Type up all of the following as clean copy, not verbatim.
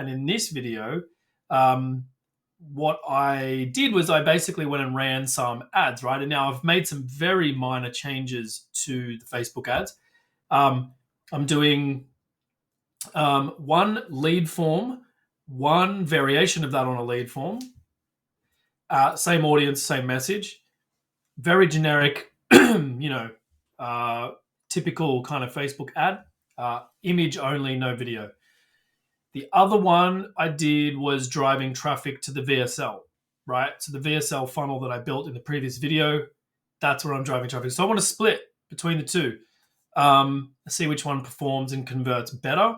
And in this video, what I did was I basically went and ran some ads, right? And now I've made some very minor changes to the Facebook ads. I'm doing one lead form, one variation of that on a lead form, same audience, same message, very generic, typical kind of Facebook ad, image only, no video. The other one I did was driving traffic to the VSL, right? So the VSL funnel that I built in the previous video, that's where I'm driving traffic. So I want to split between the two, see which one performs and converts better.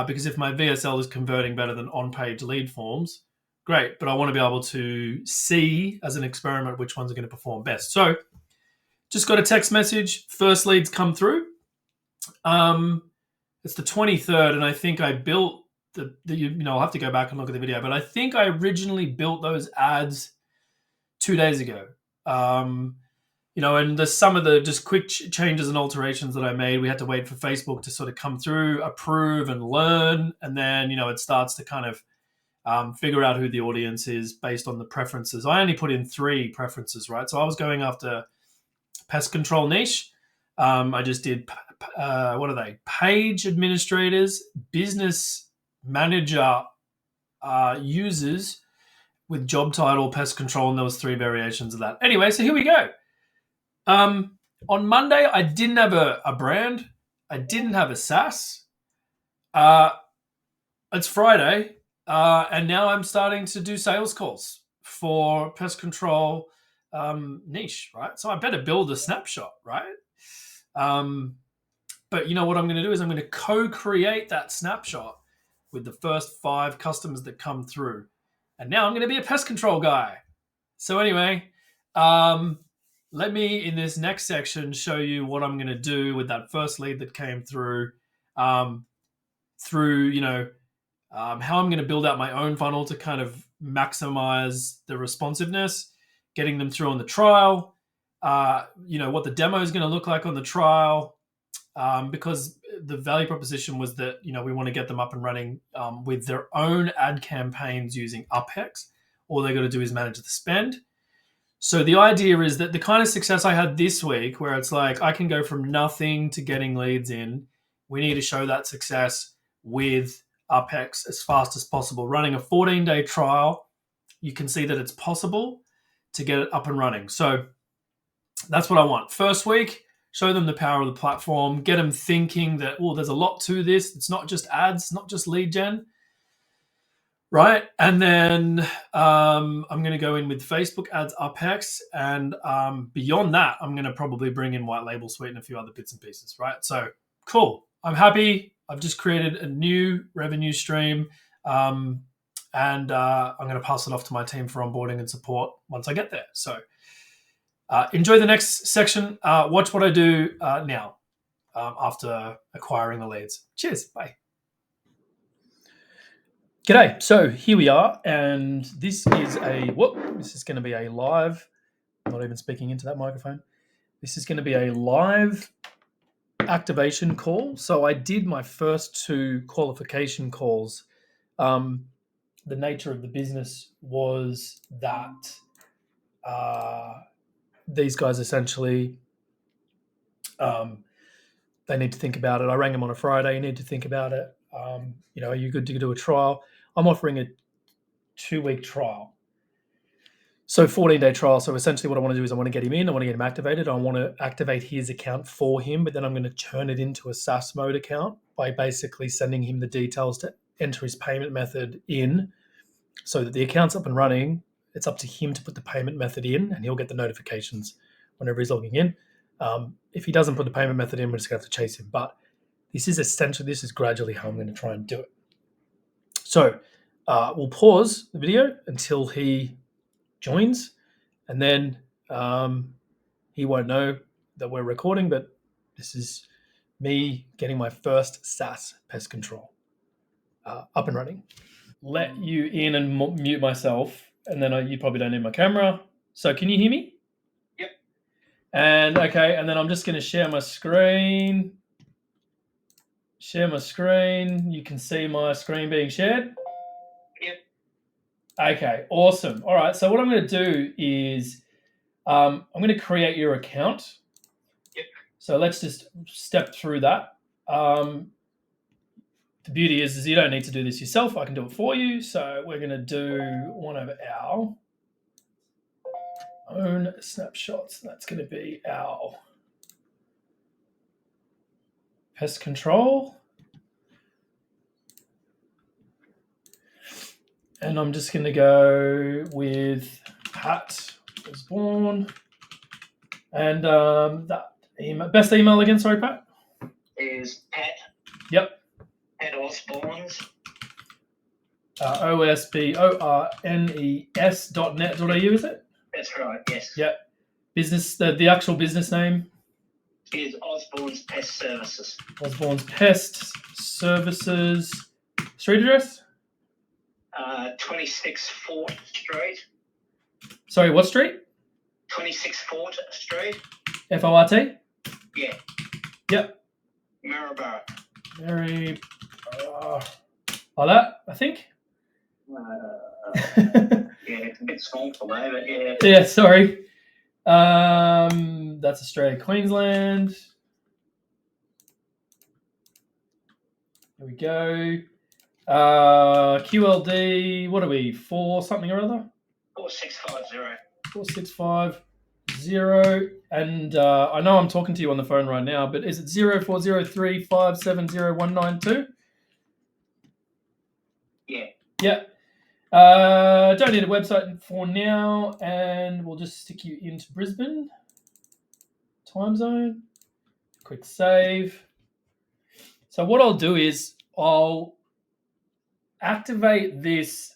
Because if my VSL is converting better than on-page lead forms, great. But I want to be able to see as an experiment which ones are going to perform best. So just got a text message. First leads come through. It's the 23rd, and I think I built I'll have to go back and look at the video, but I think I originally built those ads 2 days ago. And there's some of the just quick changes and alterations that I made. We had to wait for Facebook to sort of come through, approve and learn. And then, it starts to kind of figure out who the audience is based on the preferences. I only put in 3 preferences, right? So I was going after pest control niche. I just did, what are they? Page administrators, business manager users with job title pest control, and there was 3 variations of that. Anyway, so here we go. On Monday, I didn't have a brand. I didn't have a SaaS. It's Friday, and now I'm starting to do sales calls for pest control niche, right? So I better build a snapshot, right? But what I'm going to do is I'm going to co-create that snapshot with the first 5 customers that come through. And now I'm going to be a pest control guy. So anyway, let me, in this next section, show you what I'm going to do with that first lead that came through, how I'm going to build out my own funnel to kind of maximize the responsiveness, getting them through on the trial, what the demo is going to look like on the trial, because the value proposition was that, we want to get them up and running with their own ad campaigns using UpHex. All they got to do is manage the spend. So the idea is that the kind of success I had this week, where it's like I can go from nothing to getting leads in, we need to show that success with UpHex as fast as possible. Running a 14-day trial, you can see that it's possible to get it up and running. So that's what I want. First week, show them the power of the platform, get them thinking that, there's a lot to this. It's not just ads, not just lead gen, right? And then I'm going to go in with Facebook ads, UpHex, and beyond that, I'm going to probably bring in White Label Suite and a few other bits and pieces, right? So cool. I'm happy. I've just created a new revenue stream, and I'm going to pass it off to my team for onboarding and support once I get there. So enjoy the next section. Watch what I do now after acquiring the leads. Cheers. Bye. G'day. So here we are, and this is going to be a live, I'm not even speaking into that microphone. This is going to be a live activation call. So I did my first 2 qualification calls. The nature of the business was that these guys essentially, they need to think about it. I rang them on a Friday. You need to think about it. Are you good to do a trial? I'm offering a 2-week trial. So 14-day trial. So essentially what I want to do is I want to get him in. I want to get him activated. I want to activate his account for him, but then I'm going to turn it into a SaaS mode account by basically sending him the details to enter his payment method in so that the account's up and running. It's up to him to put the payment method in, and he'll get the notifications whenever he's logging in. If he doesn't put the payment method in, we're just going to have to chase him. But this is gradually how I'm going to try and do it. So we'll pause the video until he joins, and then he won't know that we're recording, but this is me getting my first SaaS pest control up and running. Let you in and mute myself, and then you probably don't need my camera. So can you hear me? Yep. And okay, and then I'm just going to share my screen. Share my screen. You can see my screen being shared. Yep. Okay, awesome. All right, so what I'm going to do is I'm going to create your account. Yep. So let's just step through that. The beauty is you don't need to do this yourself. I can do it for you. So we're going to do one of our own snapshots. That's going to be our pest control. And I'm just going to go with Pat was born. And that email, best email again, sorry, Pat? Is Pat. Yep. Pat Osborne's. osbornes.net.au, is it? That's right, yes. Yep. Business, the actual business name? Is Osborne's Pest Services. Osborne's Pest Services. Street address? 26 Fort Street. Sorry, what street? 26 Fort Street. F-O-R-T? Yeah. Yep. Maryborough. Like that, I think. Yeah, it's a bit small for me, but yeah. Yeah, sorry. That's Australia, Queensland. Here we go. QLD, what are we? 4 something or other? 4650. 4650. And I know I'm talking to you on the phone right now, but is it 0403570192? Yeah. Yeah. Don't need a website for now, and we'll just stick you into Brisbane time zone. Quick save. So what I'll do is I'll activate this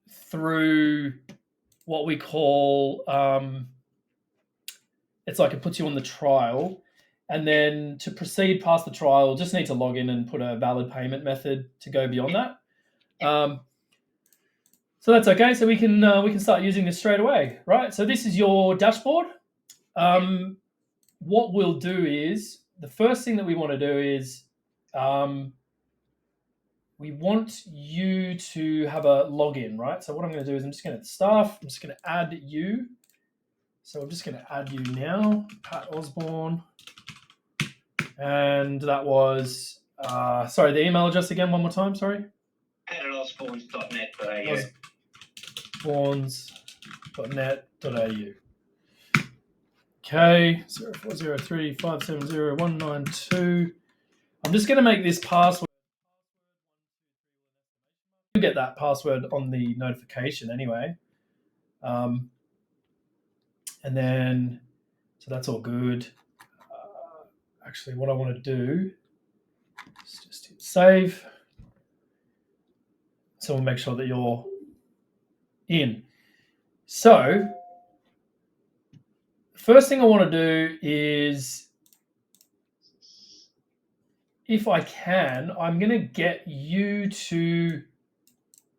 through what we call it's like it puts you on the trial, and then to proceed past the trial, just need to log in and put a valid payment method to go beyond that. So that's okay. So we can start using this straight away, right? So this is your dashboard. What we'll do is the first thing that we want to do is we want you to have a login, right? So what I'm going to do is I'm just going to staff. I'm just going to add you. So I'm just going to add you now, Pat Osborne. And that was, sorry, the email address again, one more time, sorry. Pat at osbornes.net.au. Osbornes.net.au. Okay, 0403570192. I'm just going to make this password. You get that password on the notification anyway. And then, so that's all good. Actually, what I want to do is just hit save. So we'll make sure that you're in. So, first thing I want to do is, if I can, I'm going to get you to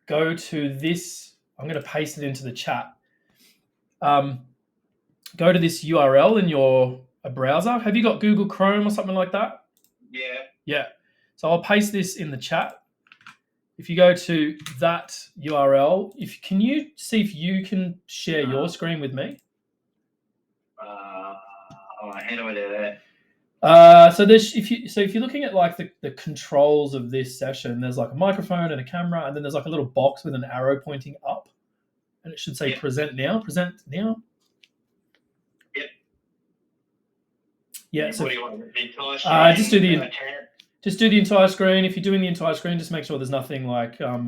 go to this. I'm going to paste it into the chat. Go to this URL in your browser. Have you got Google Chrome or something like that? Yeah. Yeah. So I'll paste this in the chat. If you go to that URL, can you see if you can share your screen with me? How do I do that? So if you're looking at like the controls of this session, there's like a microphone and a camera, and then there's like a little box with an arrow pointing up, and it should say present now. Present now. Yep. Yeah. So what do you want? The entire screen? Just do the entire screen. If you're doing the entire screen, just make sure there's nothing like your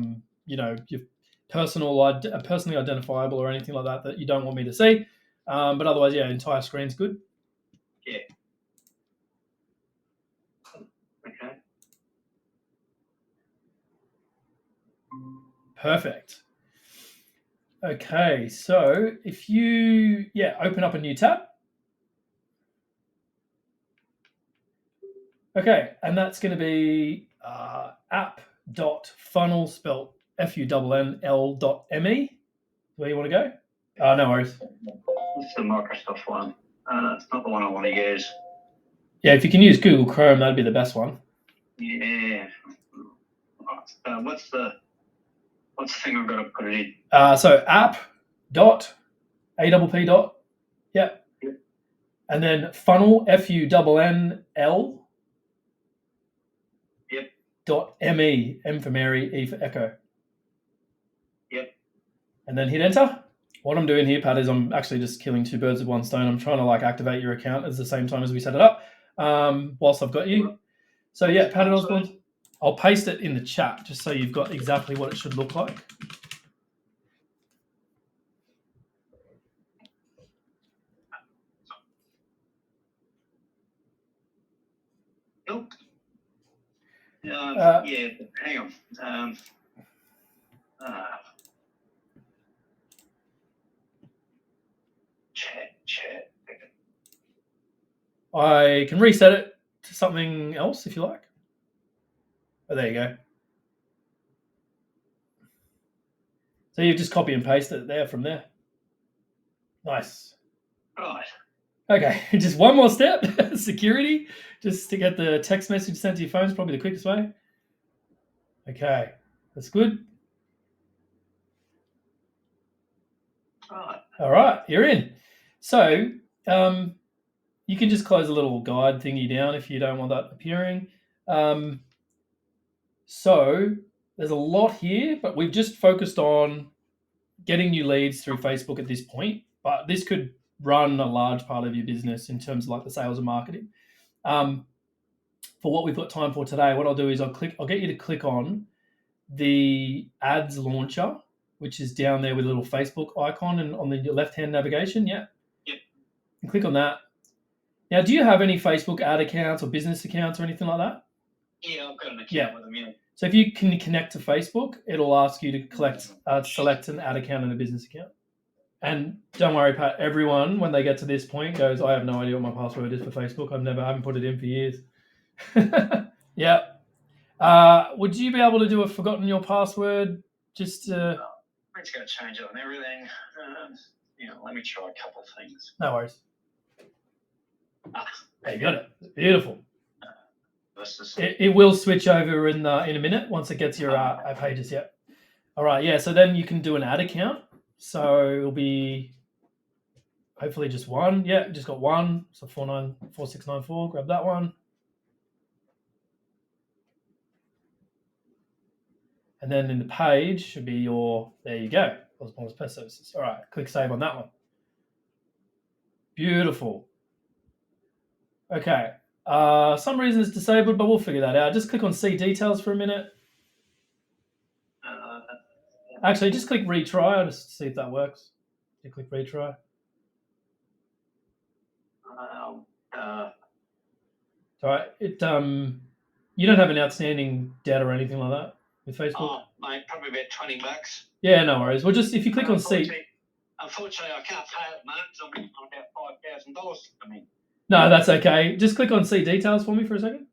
personally identifiable or anything like that you don't want me to see. But otherwise, yeah, entire screen's good. Yeah. Okay. Perfect. Okay, so if you open up a new tab. Okay, and that's going to be app.funnel, spelled funnl.me. Where you want to go? No worries. It's the Microsoft one. It's not the one I want to use. Yeah, if you can use Google Chrome, that'd be the best one. Yeah. What's the thing I've got to put it in? So app dot APP dot, yeah. Yep. And then funnel, FUNNL. Yep. Dot ME, M for Mary, E for Echo. Yep. And then hit enter. What I'm doing here, Pat, is I'm actually just killing two birds with one stone. I'm trying to activate your account at the same time as we set it up, whilst I've got you. So yeah, Pat Osborne. I'll paste it in the chat just so you've got exactly what it should look like. Nope. Yeah, hang on. Chat. I can reset it to something else if you like. Oh, there you go. So you just copy and paste it there from there. Nice. Right. Okay, just one more step. Security, just to get the text message sent to your phone is probably the quickest way. Okay, that's good. Right. All right, you're in. So you can just close a little guide thingy down if you don't want that appearing. So there's a lot here, but we've just focused on getting new leads through Facebook at this point. But this could run a large part of your business in terms of the sales and marketing. For what we've got time for today, what I'll do is I'll get you to click on the ads launcher, which is down there with a little Facebook icon and on the left-hand navigation. Yeah. Yep. And click on that. Now, do you have any Facebook ad accounts or business accounts or anything like that? Yeah, I've got an account with them, yeah. So if you can connect to Facebook, it'll ask you to select an ad account and a business account. And don't worry, Pat, everyone, when they get to this point, goes, I have no idea what my password is for Facebook. I haven't put it in for years. Yeah. Would you be able to do a forgotten your password? Just I'm just going to change it on everything. Let me try a couple of things. No worries. There you got it. Beautiful. It will switch over in a minute once it gets your pages. Yeah. All right. Yeah. So then you can do an ad account. So it'll be hopefully just one. Yeah, just got one. So 494694. Grab that one. And then in the page should be there you go. Osborne's Pest Services. All right. Click save on that one. Beautiful. Okay. Some reason it's disabled, but we'll figure that out. Just click on see details for a minute. Actually, just click retry. I'll just see if that works. You click retry. All right. You don't have an outstanding debt or anything like that with Facebook? Oh, mate, probably about $20. Yeah, no worries. Well, just if you click on see. Unfortunately, I can't pay it, mate, because I'm on about $5,000 to come in. No, that's okay. Just click on see details for me for a second.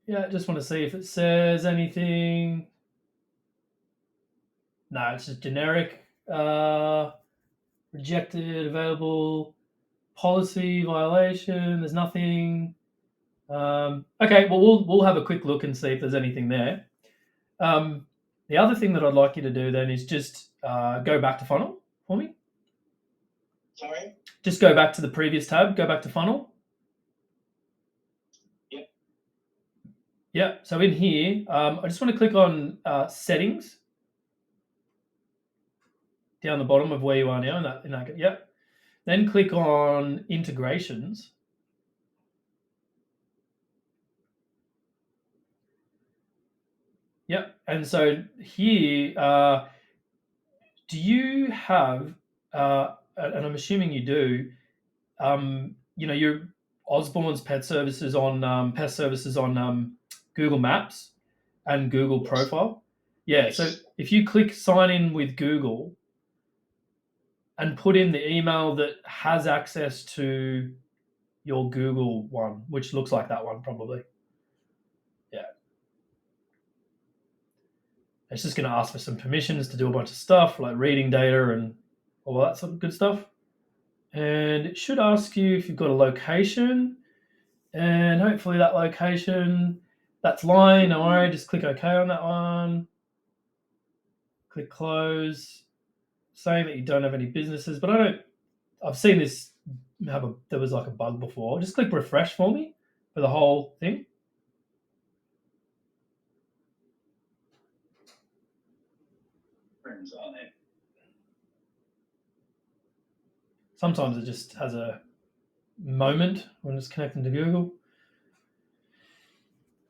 Yeah, just want to see if it says anything. No, it's just generic. Rejected, available, policy violation. There's nothing. Okay, well, we'll have a quick look and see if there's anything there. The other thing that I'd like you to do then is just go back to funnel for me. Sorry? Just go back to the previous tab. Go back to funnel. Yep. Yeah. So in here, I just want to click on settings down the bottom of where you are now. Yeah. Then click on integrations. Yep. And so here, do you have, and I'm assuming you do, your Osborne's Pest Services on Google Maps and Google Profile? Yeah. Yes. So if you click sign in with Google and put in the email that has access to your Google one, which looks like that one probably. Yeah. It's just going to ask for some permissions to do a bunch of stuff like reading data and all that sort of good stuff. And it should ask you if you've got a location. And hopefully that location, that's line, no worry, just click OK on that one. Click close, saying that you don't have any businesses, but I've seen this there was like a bug before. Just click refresh for me for the whole thing. Friends on it. Sometimes it just has a moment when it's connecting to Google.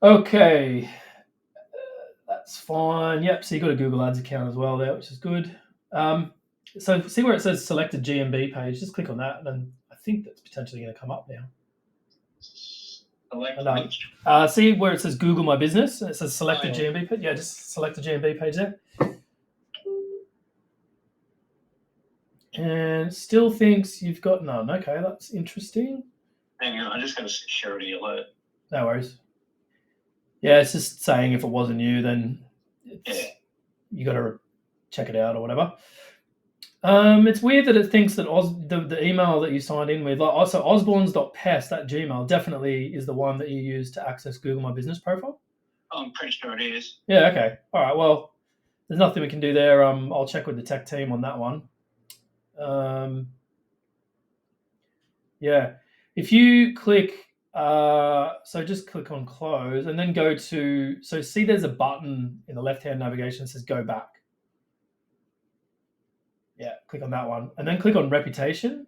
Okay, that's fine. Yep, so you got a Google Ads account as well there, which is good. So see where it says selected GMB page, just click on that, and then I think that's potentially going to come up now. See where it says Google My Business, and it says selected GMB page? Yeah, just select the GMB page there. And still thinks you've got none. Okay, that's interesting. Hang on, I just got a security alert. No worries. Yeah, it's just saying if it wasn't you, then you got to check it out or whatever. It's weird that it thinks that the email that you signed in with, also osborns.pest@gmail, definitely is the one that you use to access Google My Business profile. I'm pretty sure it is. Yeah, okay. All right, well, there's nothing we can do there. I'll check with the tech team on that one. Yeah. If you click, so just click on close and then go to, so see there's a button in the left-hand navigation that says go back. Yeah, click on that one. And then click on reputation.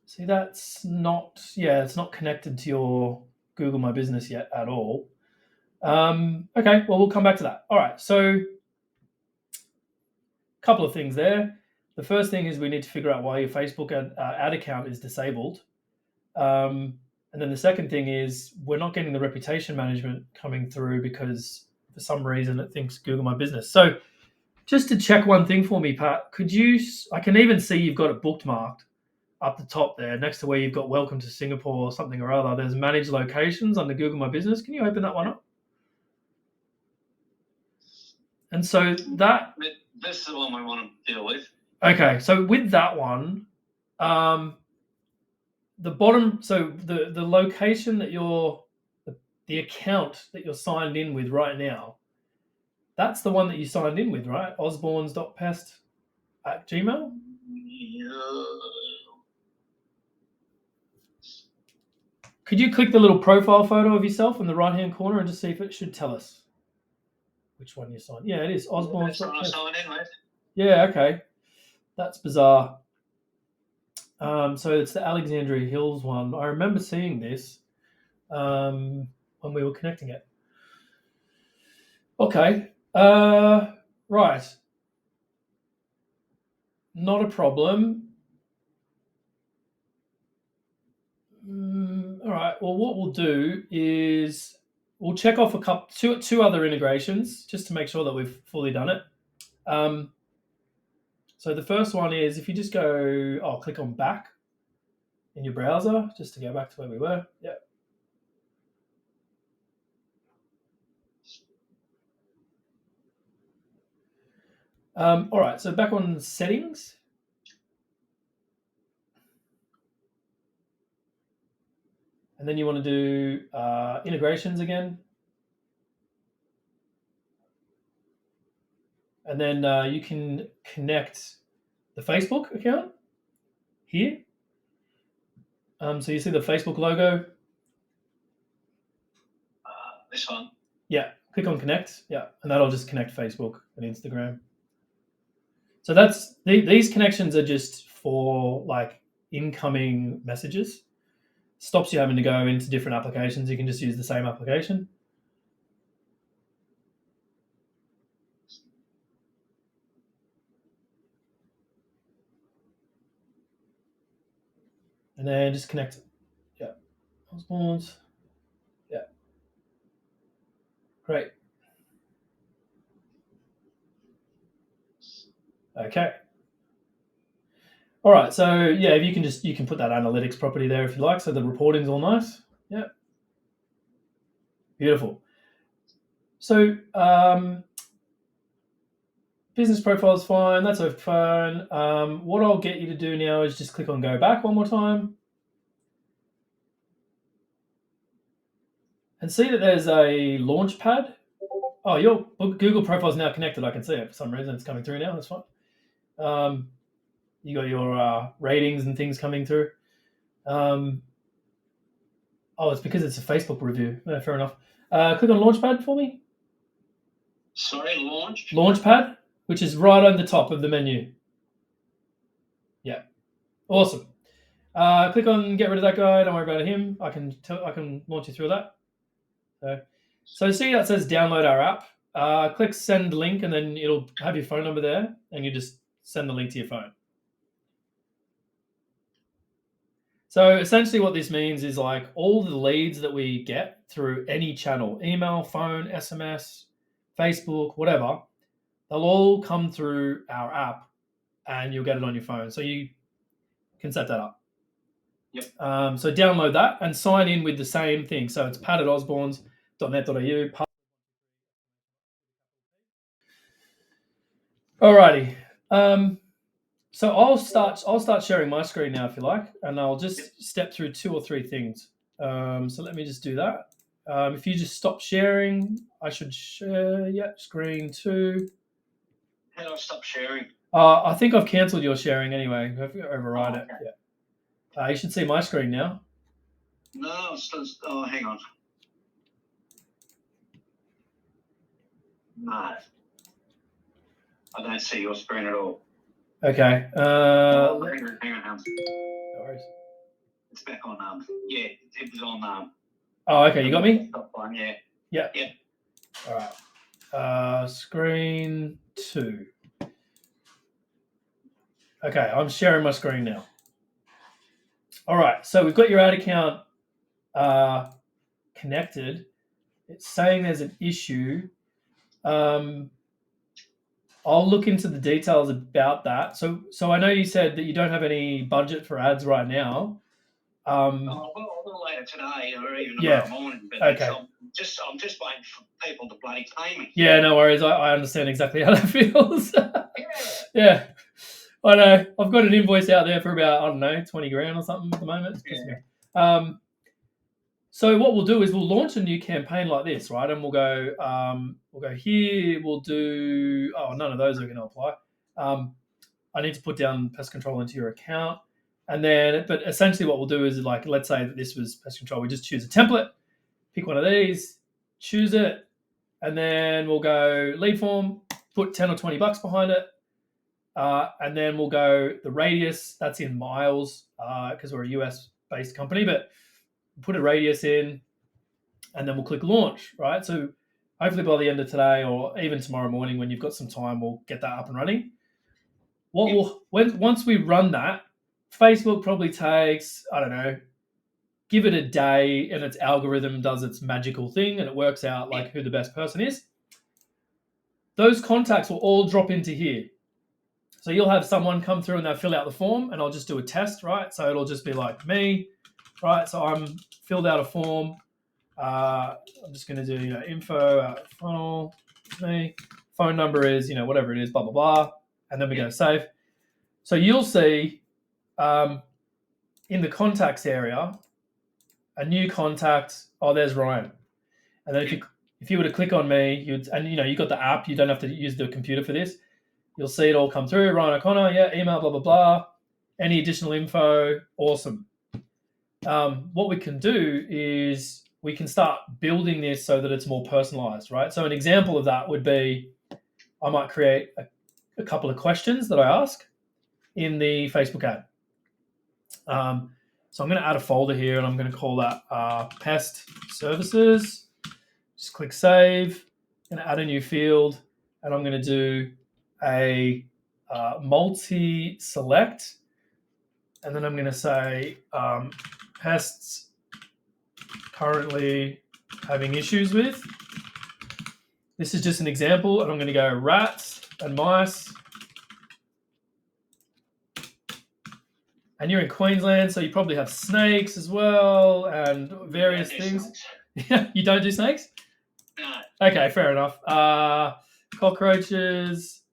See, that's not, it's not connected to your Google My Business yet at all. Okay, well, we'll come back to that. All right, so a couple of things there. The first thing is we need to figure out why your Facebook ad account is disabled. And then the second thing is we're not getting the reputation management coming through because for some reason it thinks Google My Business. So just to check one thing for me, Pat, I can even see you've got it bookmarked up the top there next to where you've got welcome to Singapore or something or other. There's manage locations under Google My Business. Can you open that one up? And so that... This is the one we want to deal with. Okay, so with that one, the bottom, so the location that the account that you're signed in with right now, that's the one that you signed in with, right? osborns.pest@gmail? Yeah. Could you click the little profile photo of yourself in the right-hand corner and just see if it should tell us which one you signed? Yeah, it is osborns.pest. Yeah, okay. That's bizarre. So it's the Alexandria Hills one. I remember seeing this when we were connecting it. Okay. Right. Not a problem. All right. Well, what we'll do is we'll check off two other integrations just to make sure that we've fully done it. So the first one is if you just go, click on back in your browser just to go back to where we were. Yep. All right. So back on settings. And then you want to do integrations again. And then you can connect the Facebook account here. So you see the Facebook logo. This one? Yeah, click on connect. Yeah, and that'll just connect Facebook and Instagram. So these connections are just for like incoming messages. Stops you having to go into different applications. You can just use the same application. And then just connect it. Yeah. Osborns. Yeah. Great. Okay. All right. So yeah, if you can put that analytics property there if you like. So the reporting's all nice. Yeah. Beautiful. So business profile is fine. That's fine. What I'll get you to do now is just click on go back one more time. And see that there's a launch pad. Oh, your Google profile is now connected. I can see it for some reason. It's coming through now. That's fine. You got your ratings and things coming through. Oh, it's because it's a Facebook review. No, fair enough. Click on Launchpad for me. Sorry, launch? Launchpad, which is right on the top of the menu. Yeah. Awesome. Click on get rid of that guy. Don't worry about him. I can launch you through that. So see that says download our app. Click send link, and then it'll have your phone number there, and you just send the link to your phone. So essentially what this means is like all the leads that we get through any channel, email, phone, SMS, Facebook, whatever, they'll all come through our app and you'll get it on your phone. So you can set that up. Yep. So download that and sign in with the same thing. So it's pat@osborns.net.au. Alrighty. So I'll start sharing my screen now if you like, and I'll just step through 2 or 3 things. So let me just do that. If you just stop sharing, I should share. Yeah, screen 2. How do I stop sharing? I think I've cancelled your sharing anyway. I have to override it. Yeah. You should see my screen now. No, hang on. No, I don't see your screen at all. Okay. Hang on. No worries. It's back on. Yeah, it was on. Oh, okay. You got me? Top one, yeah. Yeah. Yeah. All right. Screen 2. Okay, I'm sharing my screen now. All right, so we've got your ad account connected. It's saying there's an issue. I'll look into the details about that. So I know you said that you don't have any budget for ads right now. Well, a little later today or even Yeah. tomorrow morning. But Okay. I'm just waiting for people to bloody pay me. Yeah, no worries. I understand exactly how that feels. Yeah. Yeah. I know. I've got an invoice out there for about, I don't know, 20 grand or something at the moment. It's pissing me. So what we'll do is we'll launch a new campaign like this, right? And we'll go here. We'll do. Oh, none of those are going to apply. I need to put down pest control into your account, and then. But essentially, what we'll do is like, let's say that this was pest control. We just choose a template, pick one of these, choose it, and then we'll go lead form. Put $10 or $20 behind it, and then we'll go the radius. That's in miles because we're a US based company, but. Put a radius in, and then we'll click launch, right? So hopefully by the end of today or even tomorrow morning when you've got some time, we'll get that up and running. Once we run that, Facebook probably takes, I don't know, give it a day and its algorithm does its magical thing and it works out like who the best person is. Those contacts will all drop into here. So you'll have someone come through and they'll fill out the form and I'll just do a test, right? So it'll just be like me, right? So I'm filled out a form. I'm just going to do, info, funnel, me. Phone number is, whatever it is, blah, blah, blah. And then we go save. So you'll see in the contacts area, a new contact. Oh, there's Ryan. And then if you were to click on me, you've got the app. You don't have to use the computer for this. You'll see it all come through. Ryan O'Connor, yeah, email, blah, blah, blah. Any additional info, awesome. What we can do is we can start building this so that it's more personalized, right? So an example of that would be I might create a couple of questions that I ask in the Facebook ad. So I'm going to add a folder here and I'm going to call that pest services. Just click save. I'm going to add a new field and I'm going to do a multi-select. And then I'm going to say pests currently having issues with. This is just an example, and I'm going to go rats and mice. And you're in Queensland, so you probably have snakes as well and various things. You don't do snakes? No. Okay, fair enough. Cockroaches.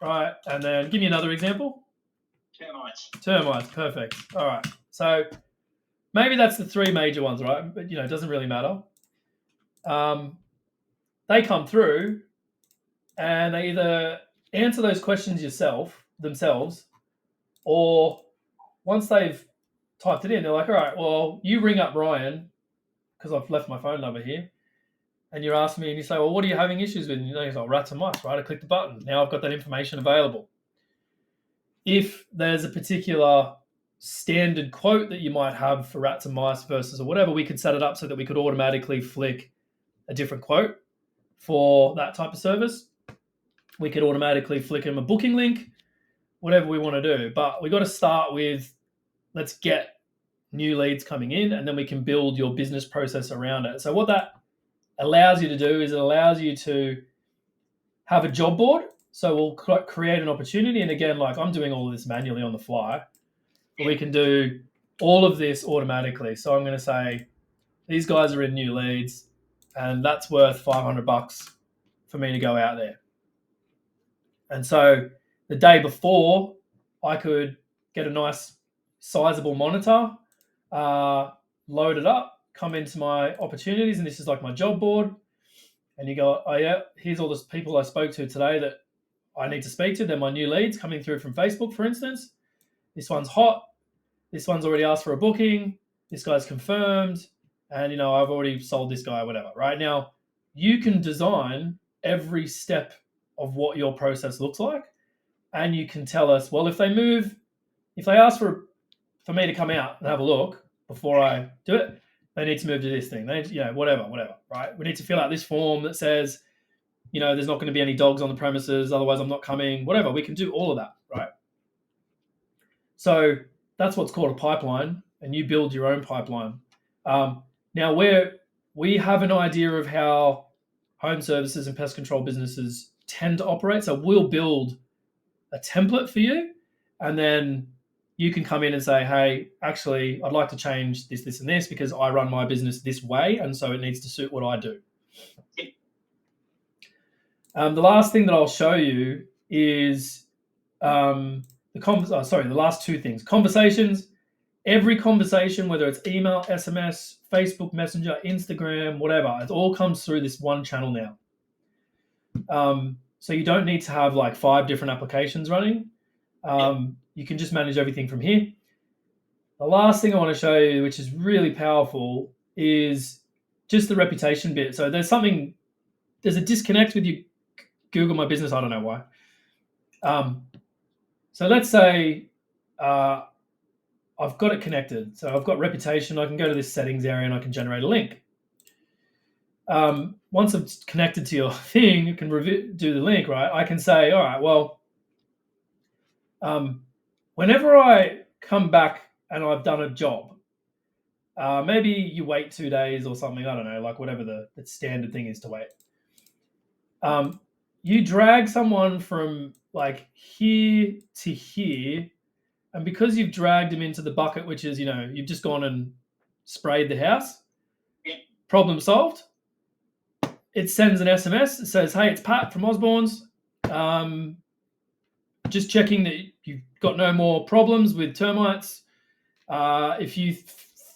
right? And then give me another example. Termites. Termites, perfect. All right. So maybe that's the three major ones, right? But, it doesn't really matter. They come through and they either answer those questions themselves, or once they've typed it in, they're like, all right, well, you ring up Ryan, because I've left my phone number here, and you ask me and you say, well, what are you having issues with? And he's like, rats and mice, right? I click the button. Now I've got that information available. If there's a particular standard quote that you might have for rats and mice versus or whatever, we could set it up so that we could automatically flick a different quote for that type of service. We could automatically flick them a booking link, whatever we want to do. But we got to start with, let's get new leads coming in, and then we can build your business process around it. So what that allows you to do is it allows you to have a job board. So we'll create an opportunity. And again, like I'm doing all of this manually on the fly, but we can do all of this automatically. So I'm going to say, these guys are in new leads and that's worth $500 for me to go out there. And so the day before, I could get a nice sizable monitor, load it up, come into my opportunities, and this is like my job board. And you go, oh yeah, here's all the people I spoke to today that I need to speak to. They're my new leads coming through from Facebook, for instance. This one's hot. This one's already asked for a booking. This guy's confirmed. And, I've already sold this guy, whatever. Right now, you can design every step of what your process looks like. And you can tell us, well, if they ask for me to come out and have a look before I do it, they need to move to this thing. Whatever, right? We need to fill out this form that says, there's not going to be any dogs on the premises, otherwise I'm not coming, whatever. We can do all of that, right? So that's what's called a pipeline, and you build your own pipeline. Now, we have an idea of how home services and pest control businesses tend to operate. So we'll build a template for you, and then you can come in and say, hey, actually, I'd like to change this, this, and this because I run my business this way, and so it needs to suit what I do. The last thing that I'll show you is the last two things. Conversations. Every conversation, whether it's email, SMS, Facebook Messenger, Instagram, whatever, it all comes through this one channel now. So you don't need to have like 5 different applications running. You can just manage everything from here. The last thing I want to show you, which is really powerful, is just the reputation bit. So there's a disconnect with your Google My Business. I don't know why. So let's say I've got it connected. So I've got reputation. I can go to this settings area and I can generate a link. Once it's connected to your thing, you can do the link, right? I can say, all right, well, whenever I come back and I've done a job, maybe you wait 2 days or something. I don't know, like whatever the standard thing is to wait. You drag someone from like here to here, and because you've dragged them into the bucket, which is, you've just gone and sprayed the house, problem solved. It sends an SMS. It says, hey, it's Pat from Osborne's. Just checking that you've got no more problems with termites. If you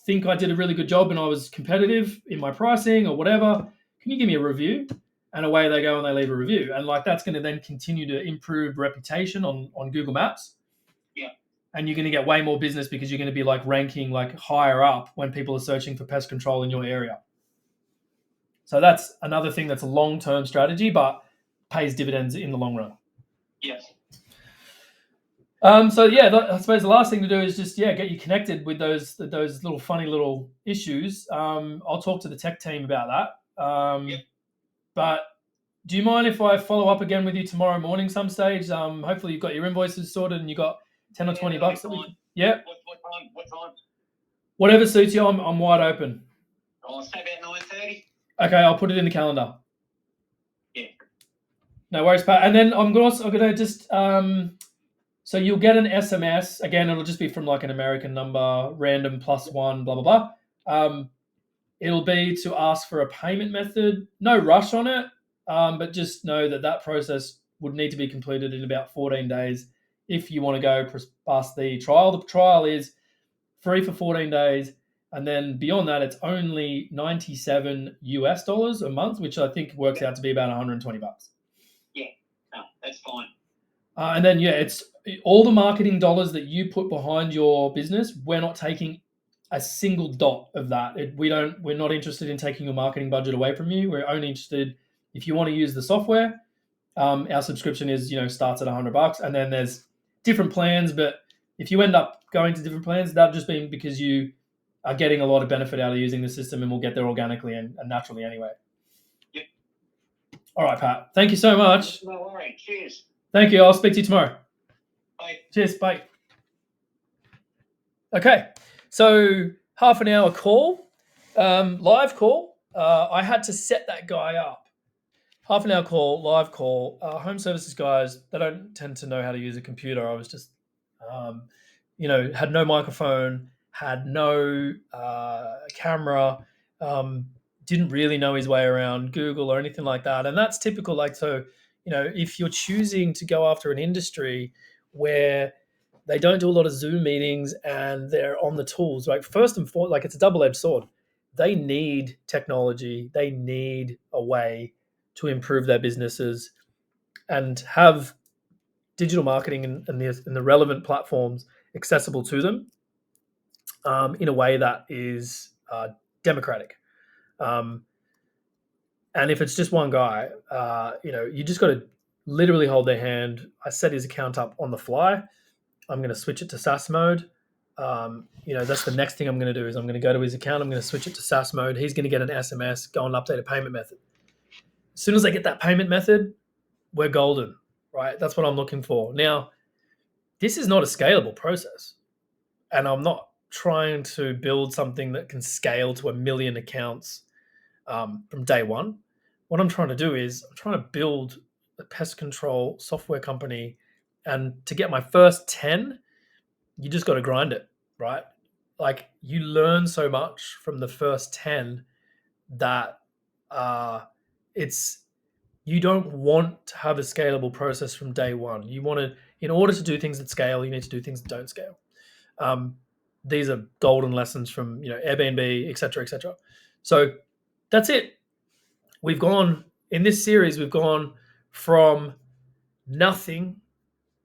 think I did a really good job and I was competitive in my pricing or whatever, can you give me a review? And away they go and they leave a review. And like that's going to then continue to improve reputation on Google Maps. Yeah. And you're going to get way more business because you're going to be like ranking like higher up when people are searching for pest control in your area. So that's another thing that's a long-term strategy, but pays dividends in the long run. Yes. I suppose the last thing to do is just get you connected with those little funny little issues. I'll talk to the tech team about that. But do you mind if I follow up again with you tomorrow morning some stage? Hopefully you've got your invoices sorted and you got $10 or $20 that we can... Yeah. What time? Whatever suits you. I'm wide open. I'll say about 9:30. Okay, I'll put it in the calendar. Yeah. No worries, Pat. And then I'm going to just so you'll get an SMS. Again, it'll just be from like an American number, random +1, blah, blah, blah. It'll be to ask for a payment method. No rush on it, but just know that process would need to be completed in about 14 days if you want to go past the trial. The trial is free for 14 days. And then beyond that, it's only $97 a month, which I think works out to be about $120. Yeah, no, that's fine. And then, it's all the marketing dollars that you put behind your business. We're not taking a single dot of that. We're not interested in taking your marketing budget away from you. We're only interested if you want to use the software. Our subscription is, starts at $100, and then there's different plans. But if you end up going to different plans, that'll just be because you are getting a lot of benefit out of using the system, and we'll get there organically and naturally anyway. Yep. All right, Pat. Thank you so much. No worries. Cheers. Thank you. I'll speak to you tomorrow. Bye. Cheers. Bye. Okay. So half an hour call, live call. I had to set that guy up. Half an hour call, live call. Home services guys, they don't tend to know how to use a computer. I was just, had no microphone, had no camera, didn't really know his way around Google or anything like that. And that's typical. If you're choosing to go after an industry where they don't do a lot of Zoom meetings and they're on the tools, right? First and foremost, it's a double-edged sword. They need technology. They need a way to improve their businesses and have digital marketing and the relevant platforms accessible to them in a way that is democratic. And if it's just one guy, you just got to literally hold their hand. I set his account up on the fly. I'm going to switch it to SaaS mode. That's the next thing I'm going to do is I'm going to go to his account. I'm going to switch it to SaaS mode. He's going to get an SMS, go and update a payment method. As soon as I get that payment method, we're golden, right? That's what I'm looking for. Now, this is not a scalable process, and I'm not trying to build something that can scale to 1 million accounts from day one. What I'm trying to do is I'm trying to build a pest control software company, and to get my first 10, you just got to grind it, right? You learn so much from the first 10 that you don't want to have a scalable process from day one. You want to, in order to do things that scale, you need to do things that don't scale. These are golden lessons from Airbnb, et cetera, et cetera. So that's it. In this series, we've gone from nothing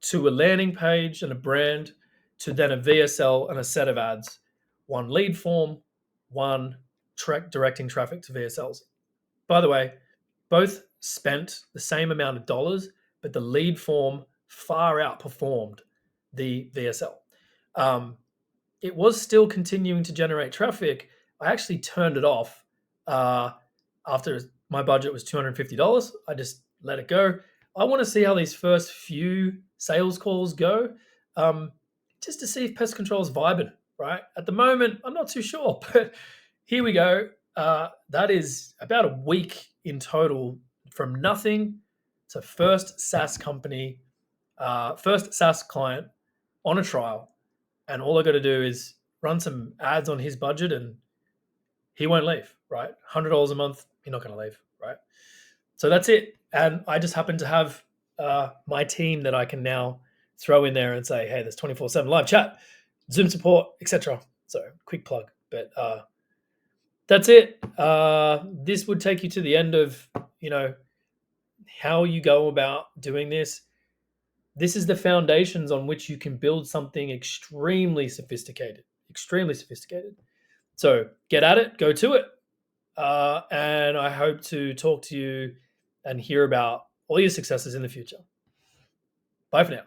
to a landing page and a brand to then a VSL and a set of ads, one lead form, one directing traffic to VSLs. By the way, both spent the same amount of dollars, but the lead form far outperformed the VSL. It was still continuing to generate traffic. I actually turned it off after my budget was $250. I just let it go. I want to see how these first few sales calls go, just to see if pest control is vibing, right? At the moment, I'm not too sure, but here we go. That is about a week in total from nothing to first SaaS company, first SaaS client on a trial. And all I got to do is run some ads on his budget and he won't leave, right? $100 a month, you're not going to leave, right? So that's it. And I just happen to have my team that I can now throw in there and say, hey, there's 24/7 live chat, Zoom support, etc. So quick plug. But that's it. This would take you to the end of, how you go about doing this. This is the foundations on which you can build something extremely sophisticated. So get at it, go to it. And I hope to talk to you and hear about all your successes in the future. Bye for now.